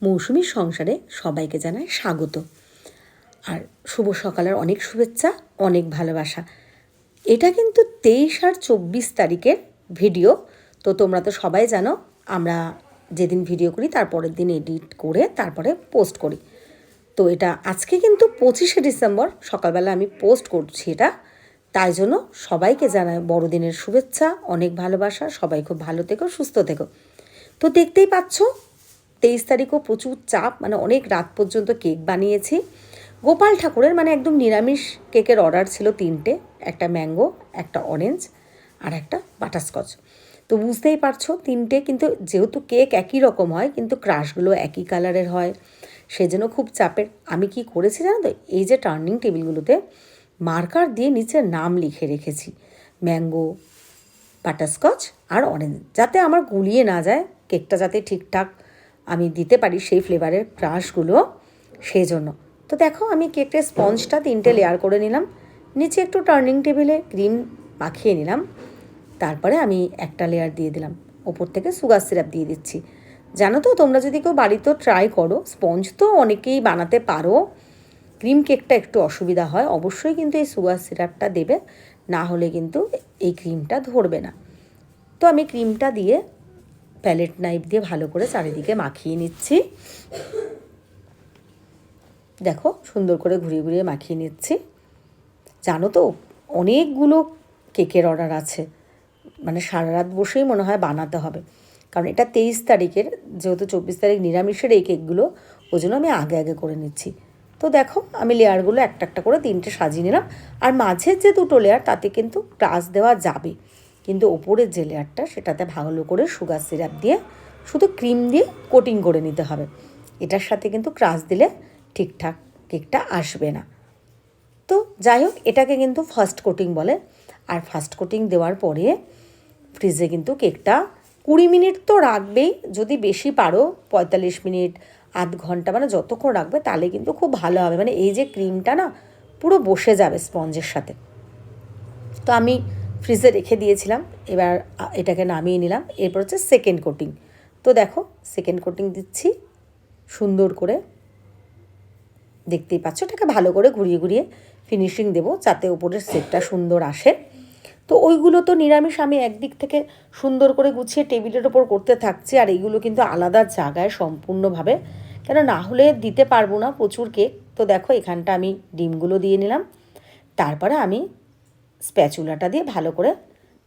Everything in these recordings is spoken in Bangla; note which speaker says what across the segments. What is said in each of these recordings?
Speaker 1: মৌসুমীর সংসারে সবাইকে জানায় স্বাগত। আর শুভ সকালের অনেক শুভেচ্ছা, অনেক ভালোবাসা। এটা কিন্তু 23 আর 24 তারিখের ভিডিও। তো তোমরা তো সবাই জানো আমরা যেদিন ভিডিও করি তার পরের দিন এডিট করে তারপরে পোস্ট করি। তো এটা আজকে কিন্তু 25শে ডিসেম্বর সকালবেলা আমি পোস্ট করছি এটা। তাই জন্য সবাইকে জানাই বড়দিনের শুভেচ্ছা, অনেক ভালোবাসা। সবাই খুব ভালো থেকো, সুস্থ থেকো। তো দেখতেই পাচ্ছ 23 তারিখও প্রচুর চাপ, মানে অনেক রাত পর্যন্ত কেক বানিয়েছি। গোপাল ঠাকুরের মানে একদম নিরামিষ কেকের অর্ডার ছিল 3টে, একটা ম্যাঙ্গো, একটা অরেঞ্জ আর একটা বাটারস্কচ। তো বুঝতেই পারছো 3টে, কিন্তু যেহেতু কেক একই রকম হয় কিন্তু ক্রাশগুলো একই কালারের হয়, সেজন্য খুব চাপের। আমি কি করেছি জানো তো, এই যে টার্নিং টেবিলগুলোতে মার্কার দিয়ে নিচে নাম লিখে রেখেছি, ম্যাঙ্গো, বাটারস্কচ আর অরেঞ্জ, যাতে আমার গুলিয়ে না যায়, কেকটা যাতে ঠিকঠাক আমি দিতে পারি সেই ফ্লেভারের ক্রাশগুলো, সেই জন্য। তো দেখো আমি কেকের স্পঞ্জটা 3টে লেয়ার করে নিলাম, নিচে একটু টার্নিং টেবিলে ক্রিম মাখিয়ে নিলাম, তারপরে আমি একটা লেয়ার দিয়ে দিলাম, ওপর থেকে সুগার সিরাপ দিয়ে দিচ্ছি। জানো তো, তোমরা যদি কেউ বাড়িতেও ট্রাই করো, স্পঞ্জ তো অনেকেই বানাতে পারো, ক্রিম কেকটা একটু অসুবিধা হয়, অবশ্যই কিন্তু এই সুগার সিরাপটা দেবে, না হলে কিন্তু এই ক্রিমটা ধরবে না। তো আমি ক্রিমটা দিয়ে প্যালেট নাইফ দিয়ে ভালো করে চারিদিকে মাখিয়ে নিচ্ছি। দেখো সুন্দর করে ঘুরিয়ে ঘুরিয়ে মাখিয়ে নিচ্ছি। জানো তো অনেকগুলো কেকের অর্ডার আছে, মানে সারা রাত বসেই মনে হয় বানাতে হবে, কারণ এটা 23 তারিখের, যেহেতু 24 তারিখ নিরামিষের এই কেকগুলো, ওই জন্য আমি আগে আগে করে নিচ্ছি। তো দেখো আমি লেয়ারগুলো একটা একটা করে 3টে সাজিয়ে নিলাম, আর মাঝের যে 2টো লেয়ার তাতে কিন্তু ক্রাশ দেওয়া যাবে, কিন্তু ওপরের যে লেয়ারটা সেটাতে ভালো করে সুগার সিরাপ দিয়ে শুধু ক্রিম দিয়ে কোটিং করে নিতে হবে। এটার সাথে কিন্তু ক্রাশ দিলে ঠিকঠাক কেকটা আসবে না। তো যাই হোক, এটাকে কিন্তু ফার্স্ট কোটিং বলে। আর ফার্স্ট কোটিং দেওয়ার পরে ফ্রিজে কিন্তু কেকটা 20 মিনিট তো রাখবেই, যদি বেশি পারো 45 মিনিট, আধ ঘন্টা, মানে যতক্ষণ রাখবে তাহলে কিন্তু খুব ভালো হবে, মানে এই যে ক্রিমটা না পুরো বসে যাবে স্পঞ্জের সাথে। তো আমি ফ্রিজে রেখে দিয়েছিলাম, এবার এটাকে নামিয়ে নিলাম। এরপর হচ্ছে সেকেন্ড কোটিং। তো দেখো সেকেন্ড কোটিং দিচ্ছি সুন্দর করে, দেখতেই পাচ্ছ, এটাকে ভালো করে ঘুরিয়ে ঘুরিয়ে ফিনিশিং দেবো যাতে উপরের সেটটা সুন্দর আসে। তো ওইগুলো তো নিরামিষ, আমি একদিক থেকে সুন্দর করে গুছিয়ে টেবিলের ওপর করতে থাকছি, আর এইগুলো কিন্তু আলাদা জায়গায় সম্পূর্ণভাবে, কেন না হলে দিতে পারবো না প্রচুর কেক। তো দেখো এখানটা আমি ডিমগুলো দিয়ে নিলাম, তারপরে আমি স্প্যাচুলাটা দিয়ে ভালো করে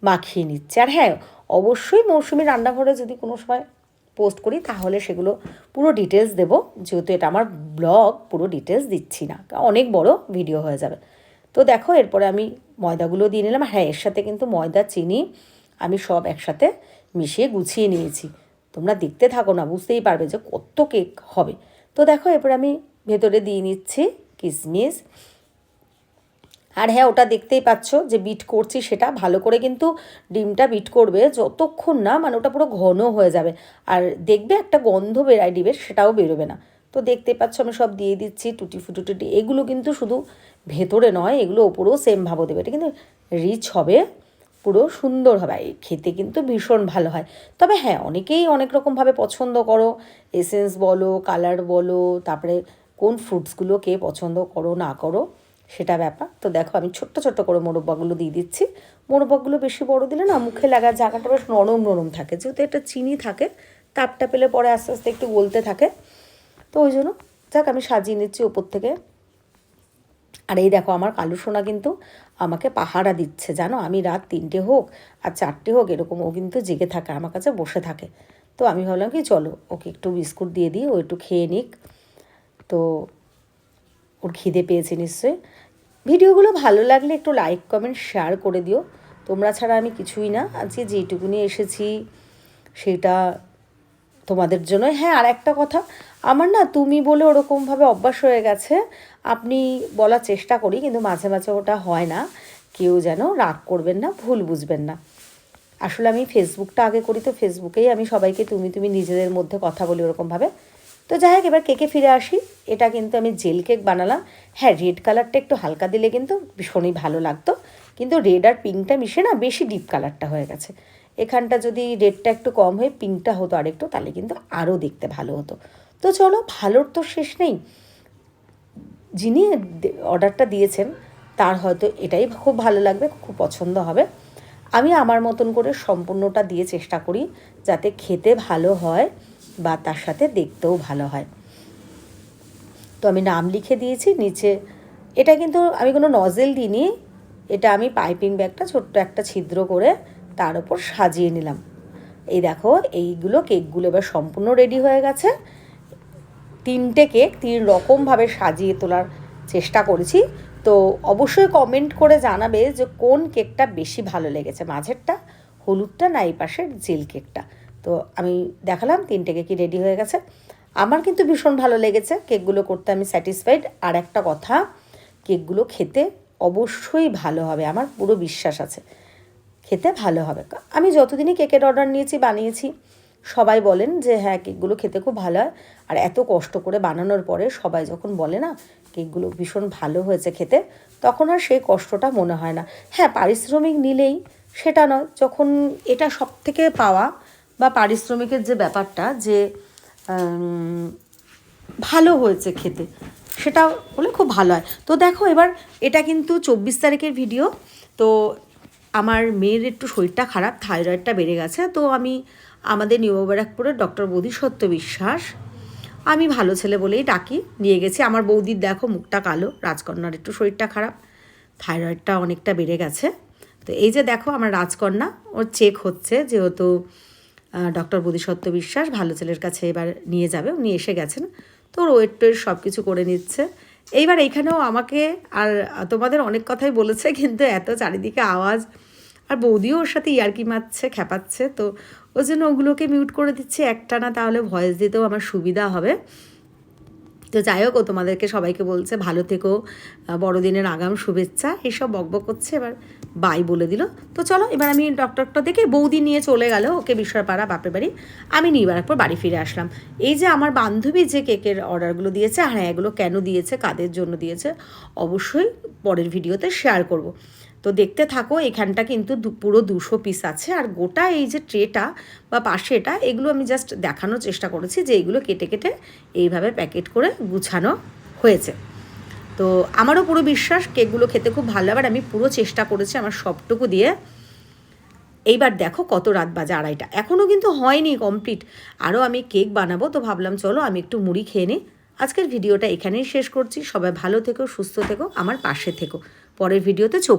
Speaker 1: মাখিয়ে নিচ্ছি। আর হ্যাঁ, অবশ্যই মৌসুমি রান্নাঘরে যদি কোনো সময় পোস্ট করি তাহলে সেগুলো পুরো ডিটেলস দেবো, যেহেতু এটা আমার ব্লগ, পুরো ডিটেলস দিচ্ছি না, অনেক বড় ভিডিও হয়ে যাবে। তো দেখো এরপরে আমি ময়দাগুলো দিয়ে নিলাম। হ্যাঁ, এর সাথে কিন্তু ময়দা, চিনি আমি সব একসাথে মিশিয়ে গুছিয়ে নিয়েছি। তোমরা দেখতে থাকো না, বুঝতেই পারবে যে কত কেক হবে। তো দেখো এরপর আমি ভেতরে দিয়ে নিচ্ছি কিশমিশ। আর হ্যাঁ, ওটা দেখতেই পাচ্ছ যে বিট করছি, সেটা ভালো করে কিন্তু ডিমটা বিট করবে, যতক্ষণ না মানে ওটা পুরো ঘন হয়ে যাবে, আর দেখবে একটা গন্ধ বেরায় ডিমের, সেটাও বেরোবে না। তো দেখতে পাচ্ছ আমি সব দিয়ে দিচ্ছি, টুটি ফুটি, এগুলো কিন্তু শুধু ভেতরে নয়, এগুলো ওপরেও সেমভাবে দেবে, এটা কিন্তু রিচ হবে, পুরো সুন্দর হবে, খেতে কিন্তু ভীষণ ভালো হয়। তবে হ্যাঁ, অনেকেই অনেক রকমভাবে পছন্দ করো, এসেন্স বলো, কালার বলো, তারপরে কোন ফ্রুটসগুলো কে পছন্দ করো না করো সেটা ব্যাপার। তো দেখো আমি ছোট্ট ছোট্ট করে মোরব্বাগুলো দিয়ে দিচ্ছি। মোরব্বাগুলো বেশি বড় দিলে না মুখে লাগার জায়গাটা বেশ নরম নরম থাকে, যেহেতু এটা চিনি থাকে, তাপটা পেলে পরে আস্তে আস্তে একটু গলতে থাকে, তো ওই জন্য যাক আমি সাজিয়ে নিচ্ছি ওপর থেকে। আর এই দেখো আমার কালু সোনা কিন্তু আমাকে পাহারা দিচ্ছে, জানো, আমি রাত 3টে হোক আর 4টে হোক এরকম ও কিন্তু জেগে থাকে, আমার কাছে বসে থাকে। তো আমি ভাবলাম কি চলো ওকে একটু বিস্কুট দিয়ে দিই, ও একটু খেয়ে নিক। তো ওর খিদে পেয়েছে নিশ্চয়ই। ভিডিওগুলো ভালো লাগলে একটু লাইক, কমেন্ট, শেয়ার করে দিও। তোমরা ছাড়া আমি কিছুই না, আজকে যেইটুকুনি এসেছি সেটা তোমাদের জন্য। হ্যাঁ, আর একটা কথা, আমার না তুমি বলে ওরকমভাবে অভ্যাস হয়ে গেছে, আপনি বলার চেষ্টা করি, কিন্তু মাঝে মাঝে ওটা হয় না, কেউ যেন রাগ করবেন না, ভুল বুঝবেন না। আসলে আমি ফেসবুকটা আগে করি, তো ফেসবুকেই আমি সবাইকে তুমি নিজেদের মধ্যে কথা বলি ওরকমভাবে। তো যাই হোক, এবার কেকে ফিরে আসি। এটা কিন্তু আমি জেল কেক বানালাম। হ্যাঁ, রেড কালারটা একটু হালকা দিলে কিন্তু ভীষণই ভালো লাগতো, কিন্তু রেড আর পিঙ্কটা মিশে না বেশি ডিপ কালারটা হয়ে গেছে। এখানটা যদি রেডটা একটু কম হয়ে পিঙ্কটা হতো আরেকটু, তাহলে কিন্তু আরও দেখতে ভালো হতো। তো চলো, ভালোর তো শেষ নেই। যিনি অর্ডারটা দিয়েছেন তার হয়তো এটাই খুব ভালো লাগবে, খুব পছন্দ হবে। আমি আমার মতন করে সম্পূর্ণটা দিয়ে চেষ্টা করি যাতে খেতে ভালো হয় বা তার সাথে দেখতেও ভালো হয়। তো আমি নাম লিখে দিয়েছি নিচে। এটা কিন্তু আমি কোনো নজেল দিইনি, এটা আমি পাইপিং ব্যাগটা ছোট্ট একটা ছিদ্র করে তার উপর সাজিয়ে নিলাম। এই দেখো, এইগুলো কেকগুলো এবার সম্পূর্ণ রেডি হয়ে গেছে। 3টে কেক 3 রকমভাবে সাজিয়ে তোলার চেষ্টা করেছি। তো অবশ্যই কমেন্ট করে জানাবে যে কোন কেকটা বেশি ভালো লেগেছে, মাঝেরটা, হলুদটা, না এই পাশের জেল কেকটা। তো আমি দেখালাম 3টে কেকই রেডি হয়ে গেছে। আমার কিন্তু ভীষণ ভালো লেগেছে, কেকগুলো করতে আমি স্যাটিসফাইড। আর একটা কথা, কেকগুলো খেতে অবশ্যই ভালো হবে, আমার পুরো বিশ্বাস আছে খেতে ভালো হবে। আমি যতদিনই কেকের অর্ডার নিয়েছি, বানিয়েছি, সবাই বলেন যে হ্যাঁ কেকগুলো খেতে খুব ভালো হয়। আর এত কষ্ট করে বানানোর পরে সবাই যখন বলে না কেকগুলো ভীষণ ভালো হয়েছে খেতে, তখন আর সেই কষ্টটা মনে হয় না। হ্যাঁ, পারিশ্রমিক নিলেই সেটা নয়, যখন এটা সব থেকে পাওয়া বা পারিশ্রমিকের যে ব্যাপারটা, যে ভালো হয়েছে খেতে, সেটা বলে খুব ভালো হয়। তো দেখো, এবার এটা কিন্তু 24 তারিখের ভিডিও। তো আমার মেয়ের একটু শরীরটা খারাপ, থাইরয়েডটা বেড়ে গেছে। তো আমি আমাদের নিউ ব্যারাকপুরের ডক্টর বোধিসত্ত্ব বিশ্বাস, আমি ভালো ছেলে বলেই ডাকি, নিয়ে গেছি। আমার বৌদির দেখো মুখটা কালো, রাজকন্যার একটু শরীরটা খারাপ, থাইরয়েডটা অনেকটা বেড়ে গেছে। তো এই যে দেখো আমার রাজকন্যা, ওর চেক হচ্ছে, যেহেতু ডক্টর বোধিসত্ত্ব বিশ্বাস ভালো ছেলের কাছে এবার নিয়ে যাবে, উনি এসে গেছেন। তো ওর ওয়েট টোয়েট সব কিছু করে নিচ্ছে। এইবার এইখানেও আমাকে, আর তোমাদের অনেক কথাই বলেছে, কিন্তু এত চারিদিকে আওয়াজ, আর বৌদিও ওর সাথে ইয়ার্কি মারছে, খ্যাপাচ্ছে। তো ওই জন্য ওগুলোকে মিউট করে দিচ্ছি একটানা, তাহলে ভয়েস দিতেও আমার সুবিধা হবে। তো যাই হোক, ও তোমাদেরকে সবাইকে বলছে ভালো থেকো, বড়দিনের আগাম শুভেচ্ছা, এসব বকবক করছে। এবার বাই বলে দিল। তো চলো, এবার আমি ডক্টরটা দেখে বৌদি নিয়ে চলে গেল ওকে বিশ্বপাড়া বাপের বাড়ি। আমি নিবার পর বাড়ি ফিরে আসলাম। এই যে আমার বান্ধবী যে কেকের অর্ডারগুলো দিয়েছে, হ্যাঁ এগুলো কেন দিয়েছে, কাদের জন্য দিয়েছে, অবশ্যই পরের ভিডিওতে শেয়ার করব। তো দেখতে থাকো, এখানটা কিন্তু পুরো 200 পিস আছে। আর গোটা এই যে ট্রেটা বা পাশে এটা, এগুলো আমি জাস্ট দেখানোর চেষ্টা করেছি যে এইগুলো কেটে কেটে এইভাবে প্যাকেট করে গুছানো হয়েছে। তো আমারও পুরো বিশ্বাস কেকগুলো খেতে খুব ভালো হবে, আর আমি পুরো চেষ্টা করেছি আমার সবটুকু দিয়ে। এইবার দেখো কত রাত বাজে, 2:30, এখনও কিন্তু হয়নি কমপ্লিট, আরও আমি কেক বানাবো। তো ভাবলাম চলো আমি একটু মুড়ি খেয়ে নিই। আজকের ভিডিওটা এখানেই শেষ করছি। সবাই ভালো থেকো, সুস্থ থেকো, আমার পাশে থেকো। পরের ভিডিওতে চোখ